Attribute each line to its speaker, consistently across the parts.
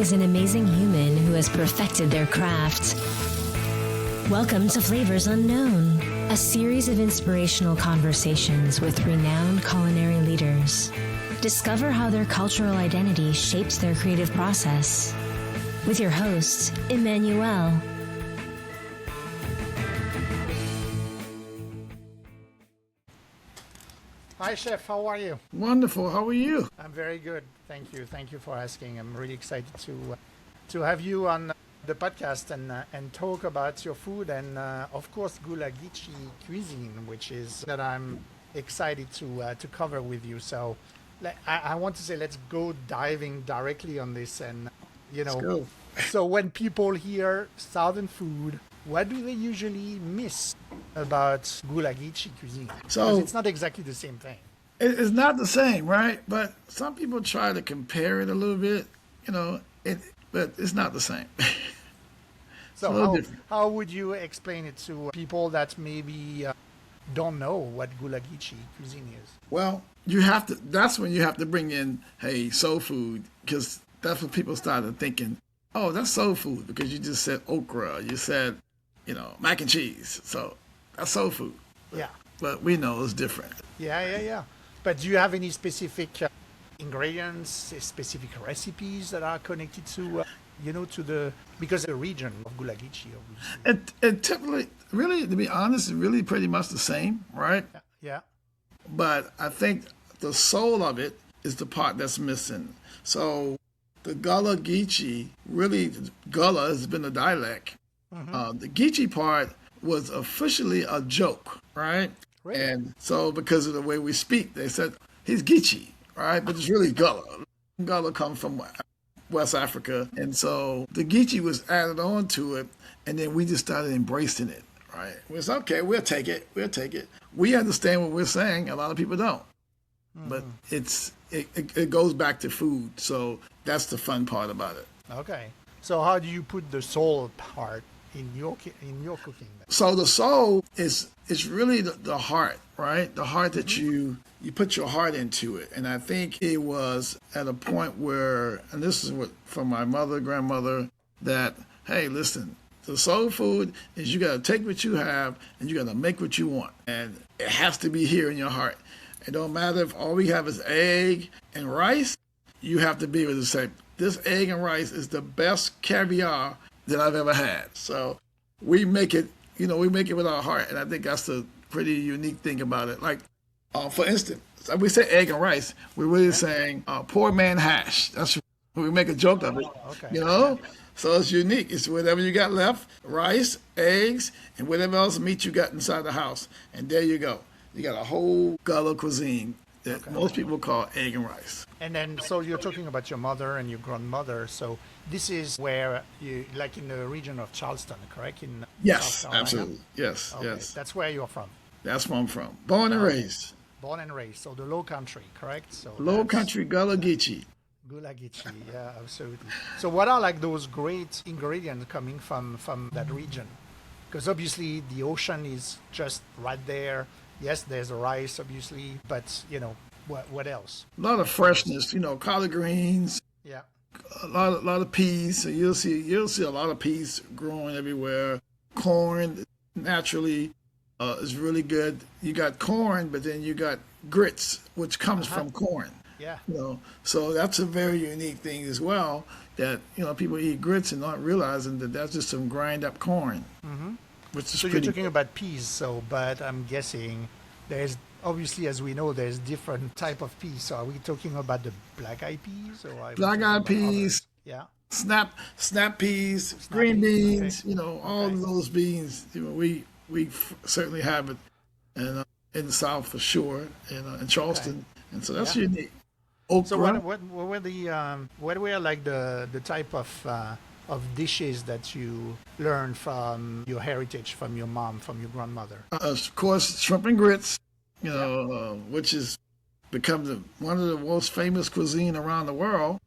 Speaker 1: is an amazing human who has perfected their craft. Welcome to Flavors Unknown, a series of inspirational conversations with renowned culinary leaders. Discover how their cultural identity shapes their creative process. With your host, Emmanuel.
Speaker 2: Hi, Chef. How are you?
Speaker 3: Wonderful. How are you?
Speaker 2: I'm very good. Thank you. Thank you for asking. I'm really excited to have you on the podcast and talk about your food and of course Gullah Geechee cuisine, which is that I'm excited to cover with you. So I want to say let's go diving directly on this and
Speaker 3: Let's go.
Speaker 2: So when people hear Southern food, what do they usually miss about Gullah Geechee cuisine?
Speaker 3: So
Speaker 2: because it's not exactly the same thing.
Speaker 3: it's not the same, right? But some people try to compare it a little bit, but it's not the same.
Speaker 2: So how would you explain it to people that maybe don't know what Gullah Geechee cuisine is?
Speaker 3: Well, that's when you have to bring in, hey, soul food, because that's when people started thinking, oh, that's soul food, because you just said okra, you said, mac and cheese. So that's soul food.
Speaker 2: Yeah.
Speaker 3: But we know it's different.
Speaker 2: Yeah. But do you have any specific ingredients, specific recipes that are connected to, because the region of Gullah Geechee, obviously.
Speaker 3: It typically, really, to be honest, is really pretty much the same, right?
Speaker 2: Yeah.
Speaker 3: But I think the soul of it is the part that's missing. So the Gullah Geechee, really, Gullah has been a dialect.
Speaker 2: Mm-hmm.
Speaker 3: The Geechee part was officially a joke, right?
Speaker 2: Really?
Speaker 3: And so because of the way we speak, they said, he's Geechee, right? But it's really Gullah. Gullah comes from West Africa. And so the Geechee was added on to it, and then we just started embracing it, right? It was okay, we'll take it. We understand what we're saying, a lot of people don't. But it goes back to food, so that's the fun part about it.
Speaker 2: Okay. So how do you put the soul part in your cooking?
Speaker 3: So the soul is really the heart, right? The heart that you put your heart into it. And I think it was at a point where, and this is what from my mother, grandmother, that, hey, listen, the soul food is you got to take what you have and you got to make what you want. And it has to be here in your heart. It don't matter if all we have is egg and rice. You have to be able to say, this egg and rice is the best caviar that I've ever had. So we make it, with our heart. And I think that's the pretty unique thing about it. Like, for instance, we say egg and rice, we're really saying poor man hash. That's we make a joke of it,
Speaker 2: Okay.
Speaker 3: So it's unique. It's whatever you got left, rice, eggs, and whatever else meat you got inside the house. And there you go. You got a whole Gullah cuisine that most people call egg and rice.
Speaker 2: And then, so you're talking about your mother and your grandmother. So this is where you, like in the region of Charleston, correct? In
Speaker 3: Yes,
Speaker 2: South Carolina?
Speaker 3: absolutely. Yes,
Speaker 2: Okay.
Speaker 3: yes.
Speaker 2: That's where you're from.
Speaker 3: That's where I'm from. Born and raised.
Speaker 2: Born and raised. So the Lowcountry, correct? So
Speaker 3: Lowcountry Gullah Geechee.
Speaker 2: Gullah Geechee, yeah, absolutely. So what are like those great ingredients coming from that region? Because obviously the ocean is just right there. Yes, there's rice, obviously, but what else?
Speaker 3: A lot of freshness, collard greens,
Speaker 2: Yeah.
Speaker 3: a lot of peas. So you'll see a lot of peas growing everywhere. Corn naturally is really good. You got corn, but then you got grits, which comes from corn.
Speaker 2: Yeah.
Speaker 3: So that's a very unique thing as well. That people eat grits and not realizing that that's just some grind up corn. Mm-hmm. Which is
Speaker 2: So you're talking about peas, but I'm guessing there's obviously, as we know, there's different type of peas. So are we talking about the black-eyed peas or are we
Speaker 3: black
Speaker 2: talking
Speaker 3: eyed
Speaker 2: about
Speaker 3: peas,
Speaker 2: others?
Speaker 3: snap peas, green beans. All of those beans. We certainly have it, and in the South for sure, in Charleston, and so that's unique. Okra.
Speaker 2: So what were like the type of dishes that you learned from your heritage, from your mom, from your grandmother?
Speaker 3: Of course, shrimp and grits, which has become one of the most famous cuisine around the world,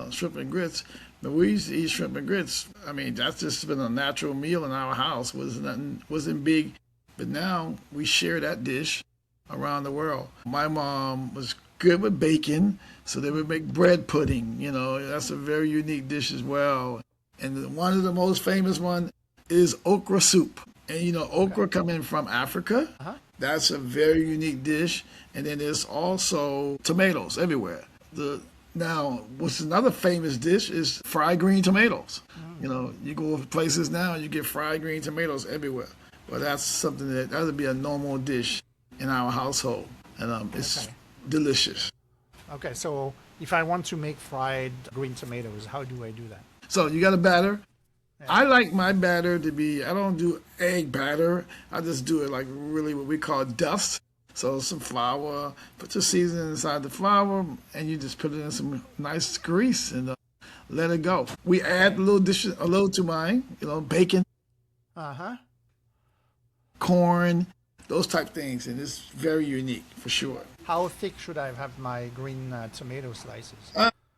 Speaker 3: shrimp and grits. But we used to eat shrimp and grits. I mean, that's just been a natural meal in our house. Wasn't big, but now we share that dish around the world. My mom was good with bacon, So they would make bread pudding. That's a very unique dish as well. And one of the most famous one is okra soup. And okra coming from Africa.
Speaker 2: Uh-huh.
Speaker 3: That's a very unique dish. And then there's also tomatoes everywhere. Now, what's another famous dish is fried green tomatoes. You go places now, you get fried green tomatoes everywhere. But that's something that would be a normal dish in our household. And it's delicious.
Speaker 2: Okay, so if I want to make fried green tomatoes, how do I do that?
Speaker 3: So you got a batter. Yeah. I like my batter to be, I don't do egg batter. I just do it like really what we call dust. So some flour, put your seasoning inside the flour, and you just put it in some nice grease and let it go. We add a little to mine, bacon, corn, those type things, and it's very unique for sure.
Speaker 2: How thick should I have my green tomato slices?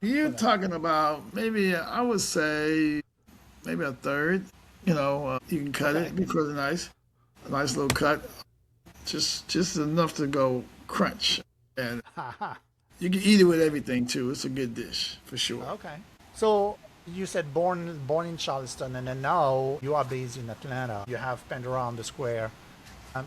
Speaker 3: You're talking about maybe, I would say, maybe a third. You can cut it, be really nice, a nice little cut. Just enough to go crunch. And you can eat it with everything too. It's a good dish for sure.
Speaker 2: Okay. So you said born in Charleston, and then now you are based in Atlanta. You have Pandora on the square.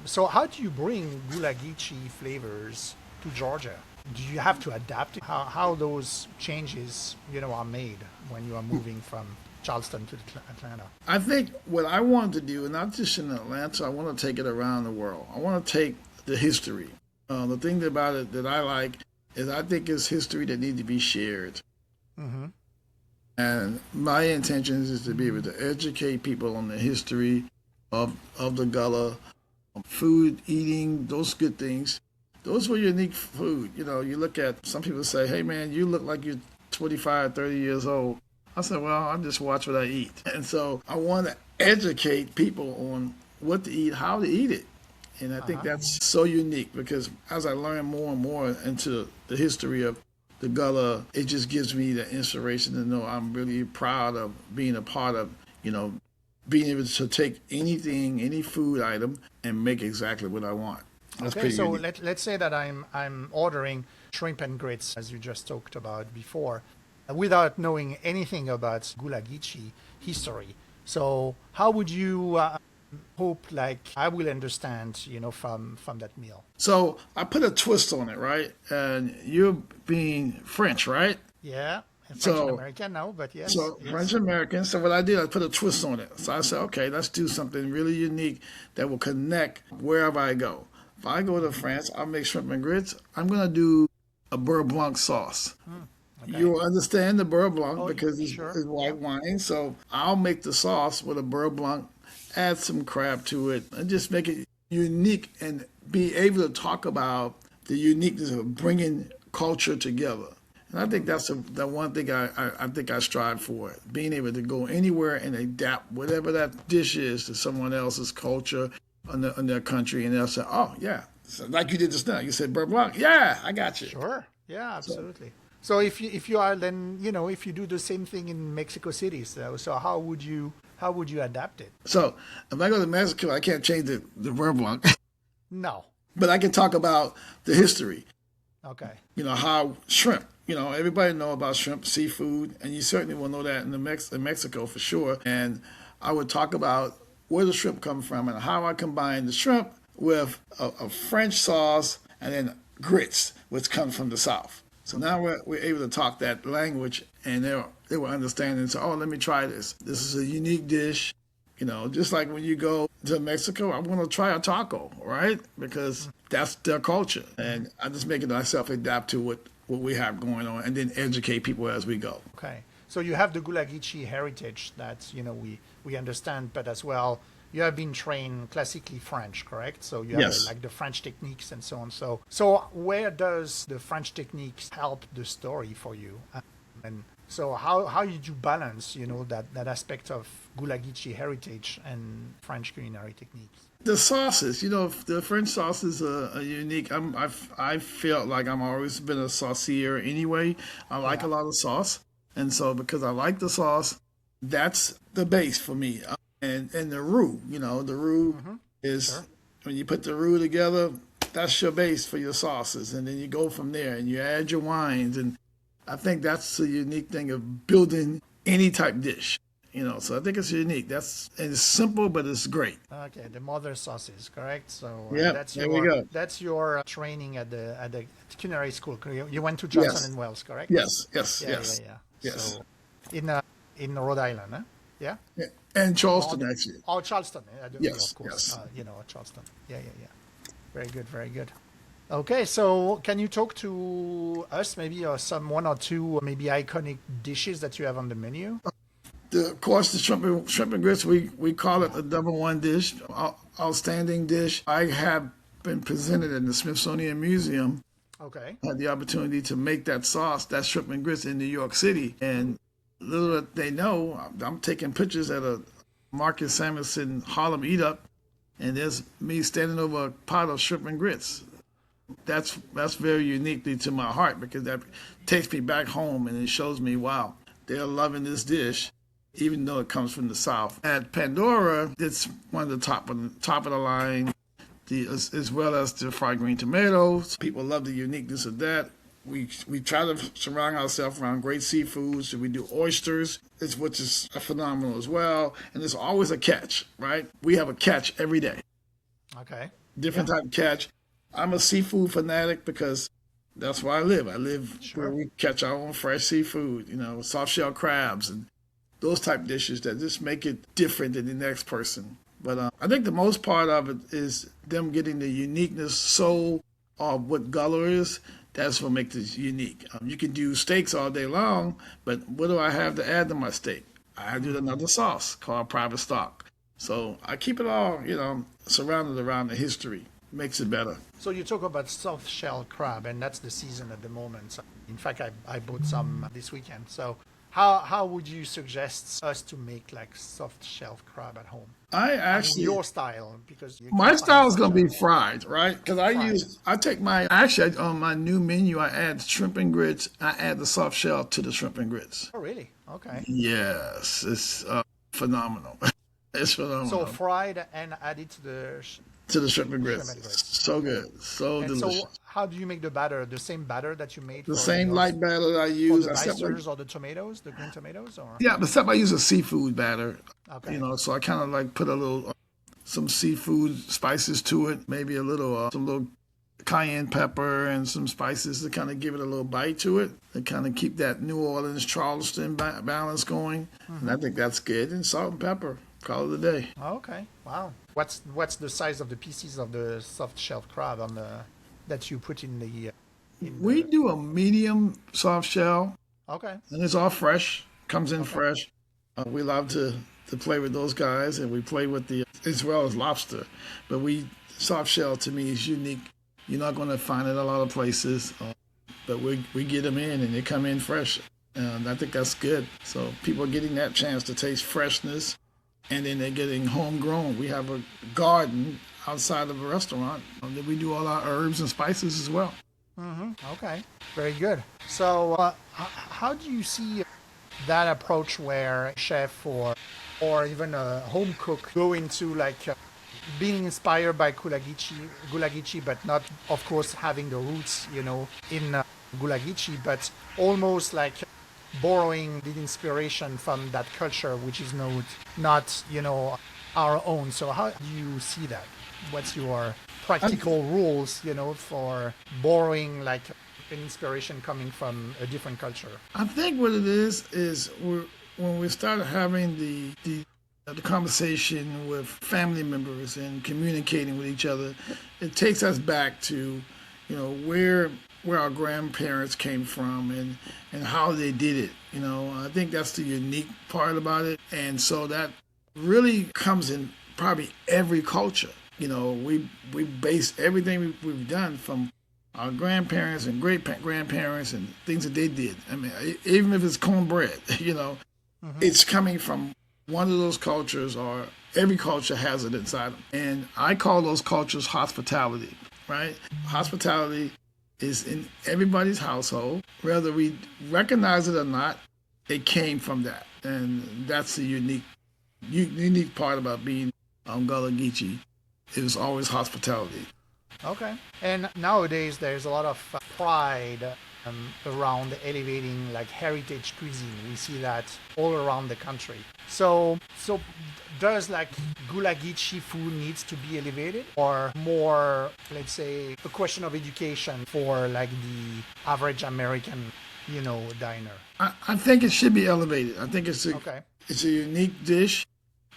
Speaker 2: So how do you bring Gullah Geechee flavors to Georgia? Do you have to adapt? How those changes are made when you are moving from Charleston to Atlanta? I
Speaker 3: think what I want to do, not just in Atlanta, I want to take it around the world. I want to take the history. The thing about it that I like is I think it's history that needs to be shared. Mm-hmm. And my intention is to be able to educate people on the history of the Gullah, food, eating, those good things. Those were unique food. You look at, some people say, hey man, you look like you're 25, 30 years old. I said, well, I just watch what I eat. And so I want to educate people on what to eat, how to eat it. And I think that's so unique because as I learn more and more into the history of the Gullah, it just gives me the inspiration to know I'm really proud of being a part of, being able to take anything, any food item and make exactly what I want. That's
Speaker 2: okay, so let's say that I'm ordering shrimp and grits, as you just talked about before, without knowing anything about Gullah Geechee history. So how would you hope I will understand, from that meal? So
Speaker 3: I put a twist on it, right? And you're being French, right?
Speaker 2: Yeah. French-American now, but yes.
Speaker 3: So
Speaker 2: yes.
Speaker 3: French-American. So what I did, I put a twist on it. So I said, okay, let's do something really unique that will connect wherever I go. If I go to France, I'll make shrimp and grits. I'm going to do a beurre blanc sauce. Okay. You will understand the beurre blanc because it's white wine. So I'll make the sauce with a beurre blanc, add some crab to it, and just make it unique and be able to talk about the uniqueness of bringing culture together. And I think that's the one thing I think I strive for, being able to go anywhere and adapt whatever that dish is to someone else's culture in their country, and they'll say, oh, yeah. So like you did just now. You said beurre blanc. Yeah, I got you.
Speaker 2: Sure. Yeah, absolutely. So if you are then, if you do the same thing in Mexico City, so how would you adapt it?
Speaker 3: So if I go to Mexico, I can't change the beurre blanc.
Speaker 2: No.
Speaker 3: But I can talk about the history.
Speaker 2: Okay.
Speaker 3: How shrimp. Everybody know about shrimp, seafood, and you certainly will know that in Mexico for sure. And I would talk about where the shrimp come from and how I combine the shrimp with a French sauce and then grits, which comes from the South. So now we're able to talk that language, and they were understanding. So, let me try this. This is a unique dish. Just like when you go to Mexico, I want to try a taco, right? Because that's their culture. And I just make it myself adapt to what we have going on and then educate people as we go.
Speaker 2: Okay. So you have the Gullah Geechee heritage that, we understand, but as well, you have been trained classically French, correct? So you have the French techniques and so on. So where does the French techniques help the story for you? And so how did you balance, that aspect of Gullah Geechee heritage and French culinary techniques?
Speaker 3: The sauces, the French sauces are unique. I felt like I'm always been a saucier anyway. I like a lot of sauce. And so because I like the sauce, that's the base for me. And the roux, the roux is, when you put the roux together, that's your base for your sauces. And then you go from there and you add your wines. And I think that's the unique thing of building any type dish. So I think it's unique. And it's simple, but it's great.
Speaker 2: Okay, the mother sauces, correct? So
Speaker 3: Yeah, there we go.
Speaker 2: that's your training at the culinary school. You went to Johnson
Speaker 3: Yes,
Speaker 2: and Wells, correct?
Speaker 3: yes, yes,
Speaker 2: Yeah, yeah,
Speaker 3: yes,
Speaker 2: yeah.
Speaker 3: yes.
Speaker 2: So in Rhode Island, huh? Yeah.
Speaker 3: Yeah. And
Speaker 2: Oh,
Speaker 3: Charleston, actually.
Speaker 2: oh, Charleston. Yeah,
Speaker 3: Yes,
Speaker 2: of course.
Speaker 3: yes.
Speaker 2: Charleston. Yeah, yeah, yeah. Very good, very good. Okay, so can you talk to us maybe some one or two maybe iconic dishes that you have on the menu?
Speaker 3: Of course, the shrimp and grits, we call it a double one dish, outstanding dish. I have been presented in the Smithsonian Museum.
Speaker 2: Okay.
Speaker 3: I had the opportunity to make that sauce, that shrimp and grits in New York City. And little that they know, I'm taking pictures at a Marcus Samuelson Harlem Eat Up, and there's me standing over a pot of shrimp and grits. That's very uniquely to my heart because that takes me back home and it shows me, wow, they're loving this dish, even though it comes from the South. At Pandora, it's one of the top of the line, as well as the fried green tomatoes. People love the uniqueness of that. We try to surround ourselves around great seafoods. So we do oysters, which is phenomenal as well. And there's always a catch, right? We have a catch every day,
Speaker 2: Okay.
Speaker 3: different type of catch. I'm a seafood fanatic because that's where I live. I live where we catch our own fresh seafood, soft shell crabs and those type dishes that just make it different than the next person. But I think the most part of it is them getting the uniqueness, soul of what Gullah is. That's what makes it unique. You can do steaks all day long, but what do I have to add to my steak? I do another sauce called private stock. So I keep it all, surrounded around the history. Makes it better.
Speaker 2: So you talk about soft shell crab, and that's the season at the moment. So in fact, I bought some this weekend. So how would you suggest us to make like soft shell crab at home?
Speaker 3: I
Speaker 2: I mean,
Speaker 3: actually,
Speaker 2: your style, because you
Speaker 3: my
Speaker 2: can find
Speaker 3: style is
Speaker 2: soft
Speaker 3: gonna be
Speaker 2: shell.
Speaker 3: fried, right? Because I take on my new menu, I add shrimp and grits. I add the soft shell to the shrimp and grits.
Speaker 2: Oh, really? Okay.
Speaker 3: Yes, it's phenomenal. It's
Speaker 2: So
Speaker 3: phenomenal.
Speaker 2: fried and added
Speaker 3: To the shrimp and
Speaker 2: shrimp
Speaker 3: grits.
Speaker 2: and grits.
Speaker 3: So good. So
Speaker 2: And
Speaker 3: delicious.
Speaker 2: so how do you make the batter? The same batter that you made
Speaker 3: The
Speaker 2: for
Speaker 3: same light batter that I
Speaker 2: for
Speaker 3: use,
Speaker 2: the
Speaker 3: except
Speaker 2: oysters or the tomatoes, the green tomatoes, or
Speaker 3: except I use a seafood batter.
Speaker 2: okay.
Speaker 3: So I kind of like put a little, some seafood spices to it, maybe some little cayenne pepper and some spices to kind of give it a little bite to it, and kind of keep that New Orleans, Charleston balance going. And I think that's good. And salt and pepper, call it a day.
Speaker 2: Okay. Wow. What's the size of the pieces of the soft shelled crab on the that you put in the
Speaker 3: We do a medium soft shell,
Speaker 2: okay.
Speaker 3: and it's all fresh, comes in
Speaker 2: Okay.
Speaker 3: fresh. We love to play with those guys, and we play with as well as lobster. But soft shell to me is unique. You're not going to find it a lot of places, but we get them in, and they come in fresh. And I think that's good. So people are getting that chance to taste freshness, and then they're getting homegrown. We have a garden outside of a restaurant that we do all our herbs and spices as well.
Speaker 2: Okay. Very good. So how do you see that approach where a chef or even a home cook go into like being inspired by Gullah Geechee, but not, of course, having the roots, in Gullah Geechee, but almost like borrowing the inspiration from that culture, which is not our own. So how do you see that? What's your practical rules, for borrowing like an inspiration coming from a different culture?
Speaker 3: I think what it is when we started having the conversation with family members and communicating with each other, it takes us back to, where our grandparents came from and how they did it. I think that's the unique part about it. And so that really comes in probably every culture. We base everything we've done from our grandparents and great grandparents and things that they did. I mean, even if it's cornbread, it's coming from one of those cultures, or every culture has it inside them. And I call those cultures hospitality, right? Hospitality is in everybody's household. Whether we recognize it or not, it came from that. And that's the unique part about being Gullah Geechee. It was always hospitality.
Speaker 2: Okay. And nowadays there's a lot of pride around elevating like heritage cuisine. We see that all around the country. So does like Gullah Geechee food needs to be elevated, or more, let's say, a question of education for like the average American, diner?
Speaker 3: I think it should be elevated. I think
Speaker 2: Okay.
Speaker 3: it's a unique dish.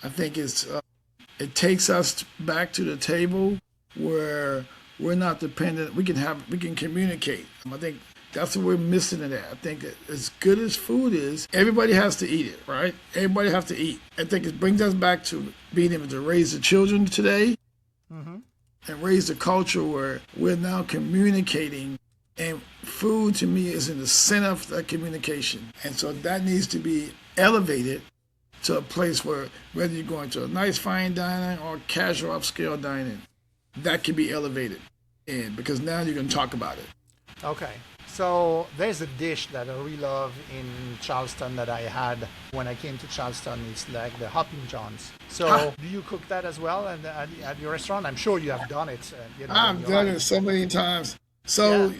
Speaker 3: I think it takes us back to the table where we're not dependent. We can communicate. I think that's what we're missing in that. I think that as good as food is, everybody has to eat it, right? Everybody has to eat. I think it brings us back to being able to raise the children today and raise the culture where we're now communicating. And food to me is in the center of that communication. And so that needs to be elevated to a place where whether you're going to a nice fine dining or casual upscale dining, that can be elevated in because now you can talk about it.
Speaker 2: Okay. So there's a dish that I really love in Charleston that I had when I came to Charleston. It's like the Hoppin' Johns. So do you cook that as well at your restaurant? I'm sure you have done it.
Speaker 3: I've done it so many times. So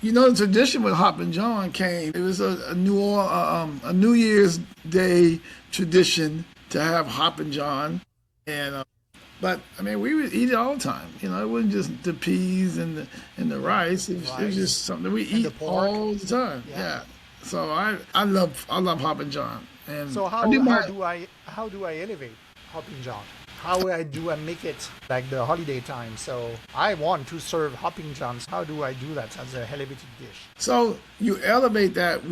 Speaker 3: the tradition with Hoppin' John came. It was a New Year's Day tradition to have Hoppin' John, and but I mean we would eat it all the time. It wasn't just the peas and the rice. It was just something we eat all the time. Yeah. So I love Hoppin' John. And
Speaker 2: so how do I elevate Hoppin' John? How do I make it like the holiday time? So I want to serve Hoppin' Johns. How do I do that as a elevated dish?
Speaker 3: So you elevate that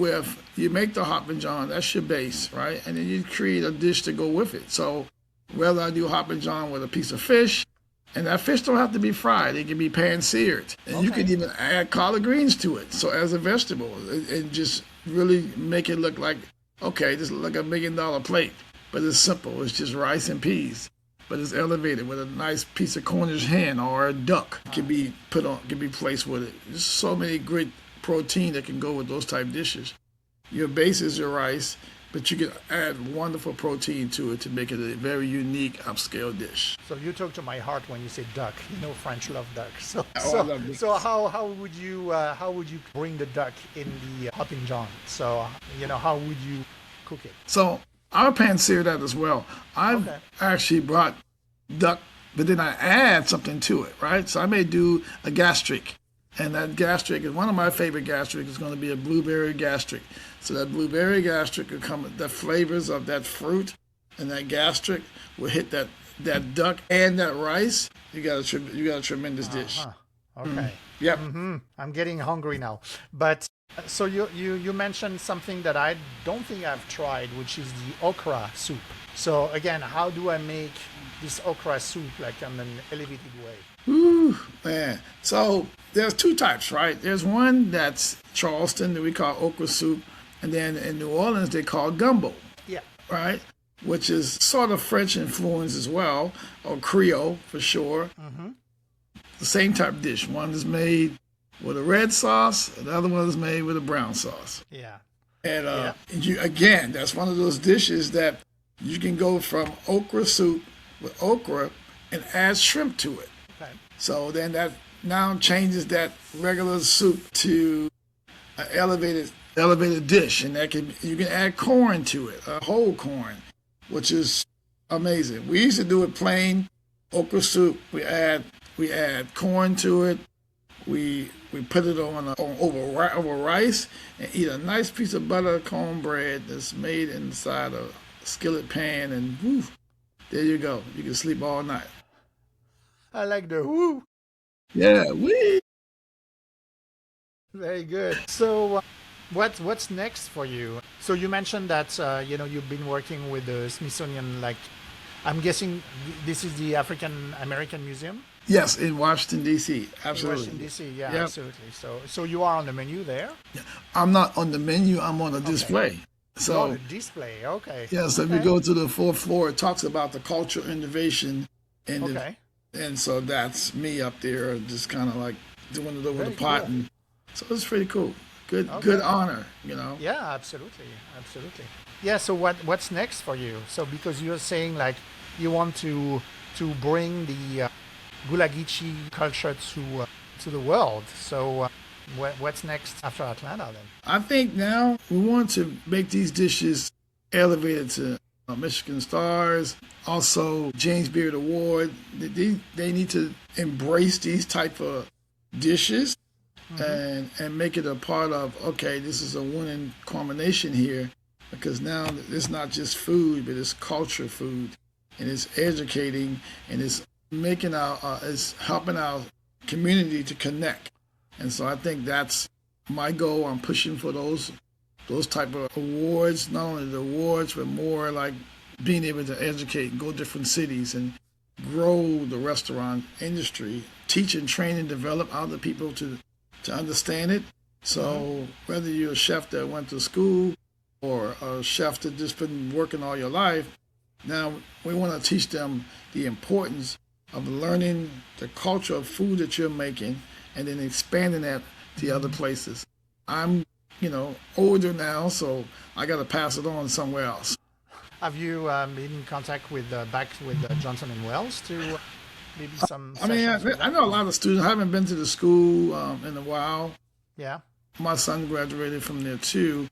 Speaker 3: you make the Hoppin' John, that's your base, right? And then you create a dish to go with it. So whether I do Hoppin' John with a piece of fish, and that fish don't have to be fried. It can be pan-seared. And you can even add collard greens to it. So as a vegetable, and just really make it look like, okay, this looks like $1 million plate. But it's simple. It's just rice and peas. But it's elevated with a nice piece of Cornish hen or a duck can be placed with it. There's so many great protein that can go with those type dishes. Your base is your rice, but you can add wonderful protein to it to make it a very unique upscale dish.
Speaker 2: So you talk to my heart when you say duck. French love duck. So how would you bring the duck in the Hoppin' John? So how would you cook it?
Speaker 3: So I'll pan-sear that as well. I've actually brought duck, but then I add something to it, right? So I may do a gastric, and that gastric is one of my favorite gastric. Is going to be a blueberry gastric. So that blueberry gastric will come with the flavors of that fruit, and that gastric will hit that duck and that rice. You got a tremendous dish.
Speaker 2: Okay.
Speaker 3: Yep.
Speaker 2: I'm getting hungry now, but. So you mentioned something that I don't think I've tried, which is the okra soup. So again, how do I make this okra soup like in an elevated way?
Speaker 3: Ooh, man. So there's two types, right? There's one that's Charleston that we call okra soup, and then in New Orleans they call gumbo.
Speaker 2: Yeah.
Speaker 3: Right? Which is sort of French influence as well, or Creole for sure. The same type of dish. One is made with a red sauce, and the other one is made with a brown sauce.
Speaker 2: Yeah.
Speaker 3: And that's one of those dishes that you can go from okra soup with okra and add shrimp to it.
Speaker 2: Okay.
Speaker 3: So then that now changes that regular soup to an elevated dish, and you can add corn to it, a whole corn, which is amazing. We used to do it plain okra soup. We add corn to it. We put it over rice and eat a nice piece of butter cornbread that's made inside a skillet pan, and woo, there you go. You can sleep all night.
Speaker 2: I like the woo.
Speaker 3: Yeah, wee.
Speaker 2: Very good. So what's next for you? So you mentioned that you've been working with the Smithsonian. Like, I'm guessing this is the African American Museum.
Speaker 3: Yes, in Washington, D.C. Absolutely.
Speaker 2: Washington, D.C., yeah, yep. Absolutely. So you are on the menu there?
Speaker 3: Yeah. I'm not on the menu. I'm on a display. So
Speaker 2: on a display, okay.
Speaker 3: Yeah, so if you go to the fourth floor, it talks about the cultural innovation. And so that's me up there just kind of like doing it over the pot. Cool. And so it's pretty cool. Good honor,
Speaker 2: Yeah, absolutely. Yeah, so what's next for you? So because you're saying like you want to bring the Gullah Geechee culture to the world. So What's next after Atlanta then?
Speaker 3: I think now we want to make these dishes elevated to Michigan stars, also James Beard Award. They need to embrace these type of dishes and make it a part of, okay, this is a winning combination here, because now it's not just food, but it's culture food, and it's educating, and it's making it's helping our community to connect. And so I think that's my goal. I'm pushing for those type of awards, not only the awards, but more like being able to educate and go different cities and grow the restaurant industry, teach and train and develop other people to understand it. So whether you're a chef that went to school or a chef that just been working all your life, now we want to teach them the importance of learning the culture of food that you're making and then expanding that to other places. I'm older now, so I got to pass it on somewhere else.
Speaker 2: Have you been in contact with back with Johnson and Wells to maybe some?
Speaker 3: I mean, I know a lot of students. I haven't been to the school in a while.
Speaker 2: Yeah.
Speaker 3: My son graduated from there too.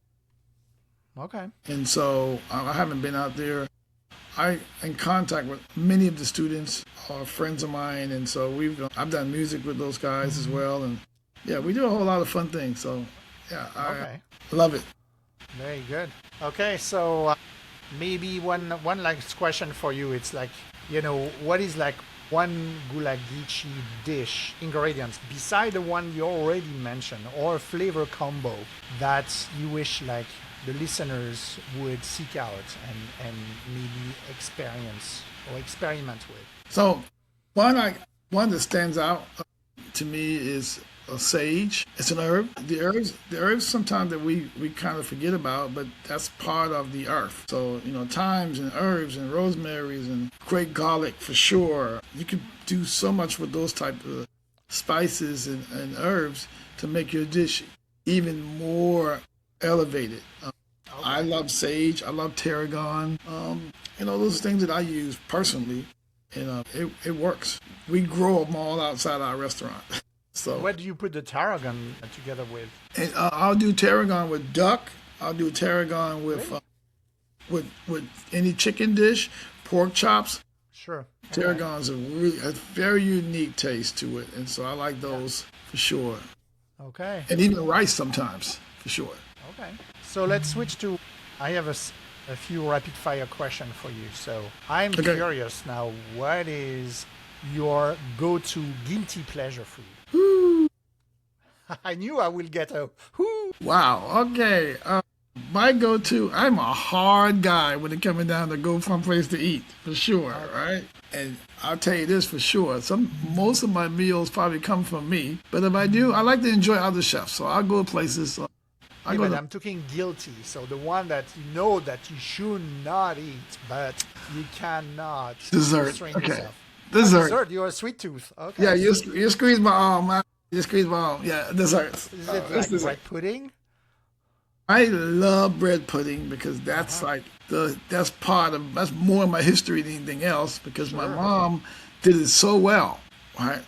Speaker 2: Okay.
Speaker 3: And so I haven't been out there. I'm in contact with many of the students, are friends of mine, and so I've done music with those guys as well, and yeah, we do a whole lot of fun things. So yeah, I love it.
Speaker 2: Very good. Okay, so maybe one last question for you. It's like, what is like one Gullah Geechee dish, ingredients, beside the one you already mentioned, or flavor combo that you wish like the listeners would seek out and maybe experience or experiment with?
Speaker 3: So one that stands out to me is sage. It's an herb. The herbs sometimes that we kind of forget about, but that's part of the earth. So thymes and herbs and rosemaries and great garlic for sure. You can do so much with those type of spices and herbs to make your dish even more elevated. I love sage. I love tarragon. Those things that I use personally, it works. We grow them all outside our restaurant. So
Speaker 2: what do you put the tarragon together with?
Speaker 3: And I'll do tarragon with duck. I'll do tarragon with with any chicken dish, pork chops.
Speaker 2: Sure.
Speaker 3: Tarragon's a very unique taste to it, and so I like those for sure.
Speaker 2: Okay.
Speaker 3: And even rice sometimes, for sure.
Speaker 2: Okay. So let's switch to. I have a few rapid fire questions for you. So I'm curious now. What is your go-to guilty pleasure food? I knew I will get a whoo.
Speaker 3: Wow. Okay. My go-to, I'm a hard guy when it coming down to go from place to eat, for sure, right? And I'll tell you this for sure. Most of my meals probably come from me, but if I do, I like to enjoy other chefs. So I'll go places.
Speaker 2: I'm talking guilty. So the one that you know that you should not eat, but you cannot
Speaker 3: dessert.
Speaker 2: Restrain
Speaker 3: Okay.
Speaker 2: yourself.
Speaker 3: Dessert.
Speaker 2: You're a sweet tooth. Okay.
Speaker 3: Yeah, you squeeze my arm, man. You squeeze my arm. Yeah, desserts.
Speaker 2: Is it like bread pudding?
Speaker 3: I love bread pudding because that's that's more of my history than anything else, because my mom did it so well, right?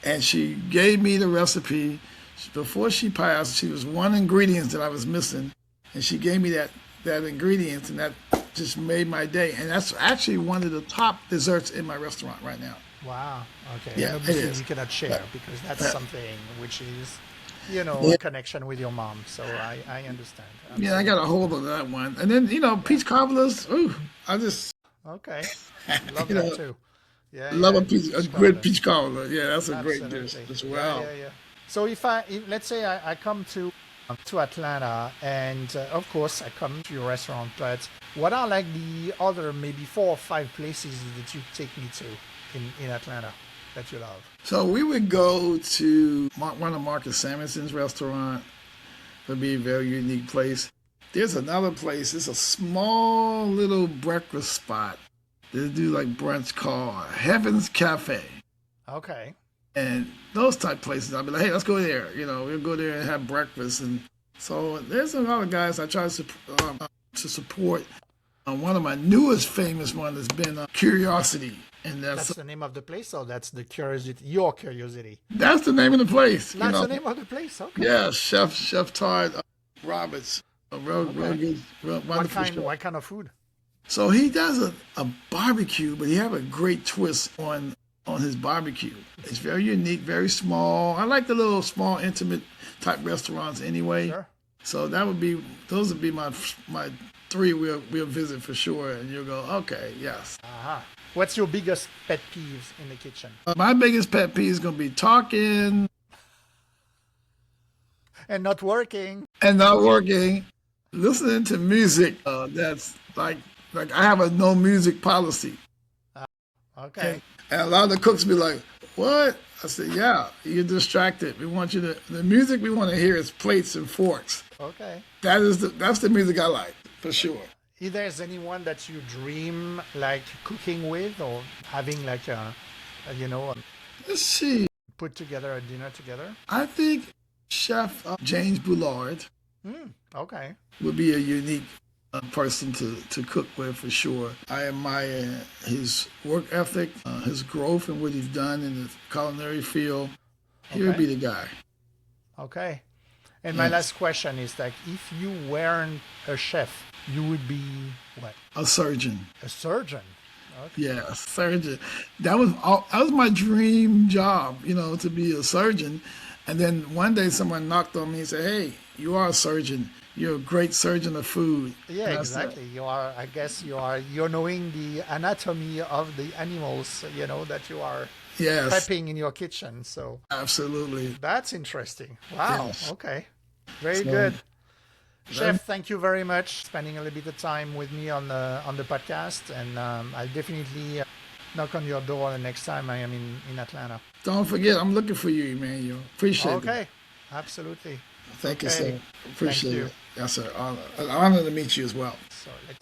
Speaker 3: And she gave me the recipe. Before she passed, she was one ingredient that I was missing, and she gave me that ingredient, and that just made my day. And that's actually one of the top desserts in my restaurant right now.
Speaker 2: Wow. Okay.
Speaker 3: Yeah,
Speaker 2: Obviously
Speaker 3: it is.
Speaker 2: you cannot share because that's something which is, a connection with your mom. So I understand. Absolutely.
Speaker 3: Yeah, I got a hold of that one. And then, peach cobblers. Ooh, I just
Speaker 2: okay. Love that too. Yeah.
Speaker 3: love a good peach cobbler. Yeah, that's a great dish
Speaker 2: Absolutely.
Speaker 3: as well.
Speaker 2: Yeah. So if let's say I come to Atlanta, and of course I come to your restaurant, but what are like the other maybe 4 or 5 places that you take me to in Atlanta that you love?
Speaker 3: So we would go to one of Marcus Samuelson's restaurant. Would be a very unique place. There's another place. It's a small little breakfast spot. They do like brunch called Heaven's Cafe.
Speaker 2: Okay.
Speaker 3: And those type places, I'll be like, hey, let's go there. We'll go there and have breakfast. And so there's a lot of guys I try to support One of my newest famous one has been Curiosity, and
Speaker 2: That's the name of the place, or that's the curiosity, your curiosity?
Speaker 3: that's the name of the place.
Speaker 2: That's the name of the place. Okay.
Speaker 3: Yeah, Chef Todd Roberts, a real good, real wonderful chef.
Speaker 2: What kind of food?
Speaker 3: So he does a barbecue, but he have a great twist on his barbecue. It's very unique, very small. I like the little small, intimate type restaurants anyway.
Speaker 2: Sure.
Speaker 3: So those would be my three we'll visit for sure, and you'll go, okay, yes.
Speaker 2: What's your biggest pet peeves in the kitchen?
Speaker 3: My biggest pet peeve is gonna be talking
Speaker 2: And not working.
Speaker 3: and not working, listening to music. That's like I have a no music policy.
Speaker 2: Okay.
Speaker 3: And a lot of the cooks be like, what? I said, yeah, you're distracted. We want you to, the music we want to hear is plates and forks.
Speaker 2: Okay.
Speaker 3: That's the music I like, for sure.
Speaker 2: If there's anyone that you dream like cooking with, or having like
Speaker 3: Let's see.
Speaker 2: put together a dinner together?
Speaker 3: I think Chef James Boulard
Speaker 2: Okay.
Speaker 3: would be a unique person to cook with, for sure. I admire his work ethic, his growth, and what he's done in the culinary field. He would be the guy.
Speaker 2: Okay. And my last question is like, if you weren't a chef, you would be what?
Speaker 3: A surgeon.
Speaker 2: A surgeon. Okay.
Speaker 3: Yeah, a surgeon. That was my dream job, to be a surgeon. And then one day someone knocked on me and said, "Hey, you are a surgeon. You're a great surgeon of food."
Speaker 2: Yeah,
Speaker 3: And I
Speaker 2: exactly. You're knowing the anatomy of the animals, that you are
Speaker 3: Yes,
Speaker 2: prepping in your kitchen. So
Speaker 3: absolutely.
Speaker 2: that's interesting. Wow.
Speaker 3: Yes.
Speaker 2: Okay. Very
Speaker 3: So,
Speaker 2: good. Chef, thank you very much spending a little bit of time with me on the podcast, and I'll definitely knock on your door the next time I am in Atlanta.
Speaker 3: Don't forget, I'm looking for you, Emmanuel. Appreciate it.
Speaker 2: Okay, absolutely.
Speaker 3: Thank you,
Speaker 2: Okay.
Speaker 3: sir. Appreciate
Speaker 2: you.
Speaker 3: it. Yes, sir. An honor to meet you as well.
Speaker 2: So let's